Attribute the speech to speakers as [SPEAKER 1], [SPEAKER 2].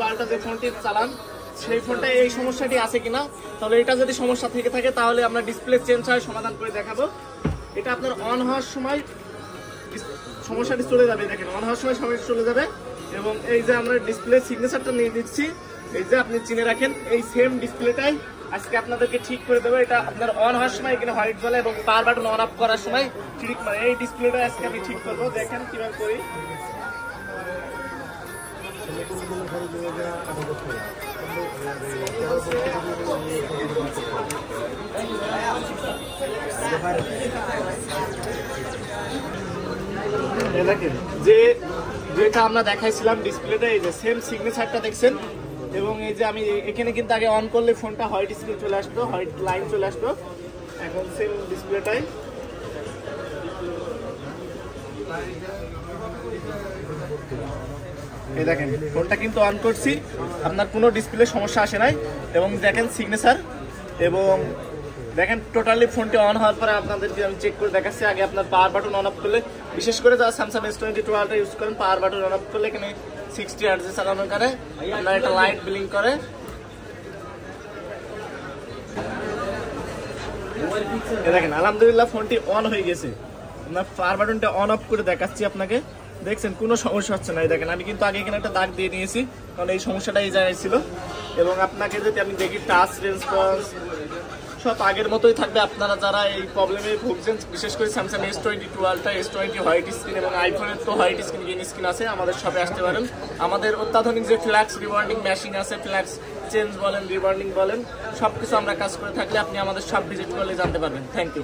[SPEAKER 1] পাল্টা যে ফোনটি চালান সেই ফোনটা এই সমস্যাটি আছে কিনা, তাহলে এটা যদি সমস্যা থেকে থাকে তাহলে আমরা ডিসপ্লে চেঞ্জ হয় সমাধান করে দেখাবো। এটা আপনার অন হওয়ার সময় সমস্যাটি চলে যাবে, দেখেন অন হওয়ার সময় সমস্যা চলে যাবে। এবং এই যে আমরা ডিসপ্লে সিগনেচারটা নিয়ে নিচ্ছি, এই যে আপনি চিনে রাখেন এই সেম ডিসপ্লেটাই আজকে আপনাদেরকে ঠিক করে দেবো। এটা আপনার অন হওয়ার সময় এখানে হোয়াইট জ্বলে এবং পাওয়ার বাটন অন অফ করার সময় ঠিক মানে এই ডিসপ্লেটা আজকে আমি ঠিক করবো। দেখেন কিভাবে করি। যেটা আমরা দেখাইছিলাম ডিসপ্লেটা, এই যে সেম সিগনেচারটা দেখছেন। এবং এই যে আমি এখানে কিন্তু আগে অন করলে ফোনটা হোয়াইট স্ক্রিন চলে আসতো, হোয়াইট লাইন চলে আসতো। এখন সেম ডিসপ্লেটাই এই দেখেন ফোনটা কিন্তু অন করছি, আপনার কোনো ডিসপ্লে সমস্যা আসে নাই। এবং দেখেন সিগনেচার, এবং দেখেন টোটালি ফোনটি অন হওয়ার পরে আপনাদেরকে আমি চেক করে দেখাচ্ছি। আগে আপনার পাওয়ার বাটন অন অফ করলে, বিশেষ করে যারা স্যামসাং S22 আলট্রা ইউজ করেন, পাওয়ার বাটন অন অফ করলে এখানে 60 হার্টজে চালানোর কারণে আপনার একটা লাইট ব্লিঙ্ক করে। দেখেন আলহামদুলিল্লাহ ফোনটি অন হয়ে গেছে। আপনার পাওয়ার বাটনটা অন অফ করে দেখাচ্ছি আপনাকে, দেখছেন কোনো সমস্যা হচ্ছে না। দেখেন আমি কিন্তু আগে এখানে একটা দাগ দিয়ে নিয়েছি, কারণ এই সমস্যাটা এই জায়গায় ছিল। এবং আপনাকে যদি আমি দেখি টাচ রেসপন্স সব আগের মতোই থাকবে। আপনারা যারা এই প্রবলেমে ভুগছেন, বিশেষ করে Samsung S22 ultra, S20 white screen এবং আইফোনের তো হোয়াইট স্ক্রিন গ্রিন স্ক্রিন আছে, আমাদের শপে আসতে পারেন। আমাদের অত্যাধুনিক যে ফ্ল্যাক্স রিওয়ার্ডিং মেশিন আছে, ফ্ল্যাক্স চেঞ্জ বলেন রিওয়ার্ডিং বলেন, সবকিছু আমরা কাজ করে থাকলে আপনি আমাদের শপ ভিজিট করলে জানতে পারবেন। Thank you.